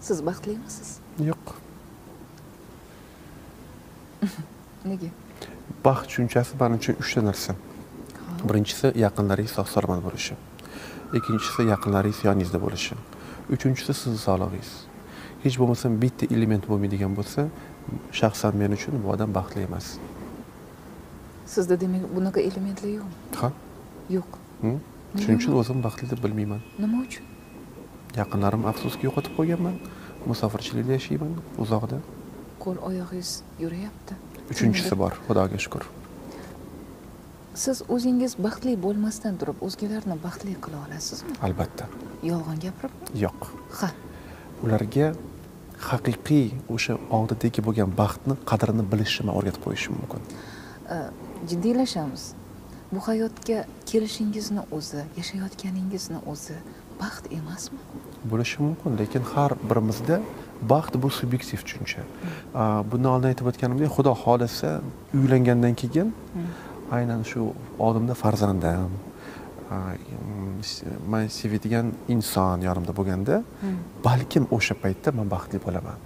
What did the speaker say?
Siz baxtlimisiz? Yo'q. Nega? Baxt tushunchasi men uchun 3 ta narsa. Birinchisi yaqinlaringiz sog'-salomat bo'lishi. Ikkinchisi yaqinlaringiz yoningizda bo'lishi. Uchinchisi sizning sog'lig'ingiz. Hech bo'lmasa bitta element bo'lmaydigan bo'lsa, shaxsan men uchun bu odam baxtli emas. Sizda demak bunaqa elementlar yo'qmi? Ha? Yo'q. Shuning uchun o'zim baxtli deb bilmayman. Nima uchun? Yaqinlarim afsuski yo'qotib qo'yganman. Musofirchilikda yashayman, uzoqda. Qo'l oyog'ingiz yurayapti. Uchinchisi bor, Xudoga shukr. Siz o'zingiz baxtli bo'lmasdan turib o'zgalarni baxtli qila olasizmi? Albatta. Yolg'on gapirib? Yo'q. Ha. Ularga haqiqiy o'sha oldidagi bo'lgan baxtni qadrini bilishni o'rgatib qo'yishim mumkin. Jiddiylashamiz. Bu hayotga kelishingizni o'zi, yashayotganingizni o'zi baxt emasmi? Bo'lishi mumkin, lekin har birimizda baxt bu subyektiv tushuncha. Bundan oldin aytib o'tganimdek, Xudo xolisa uylangandan keyin aynan shu oldimda farzandim, men sevadigan inson yonimda bo'lganda, balkim o'sha paytda men baxtli bo'laman.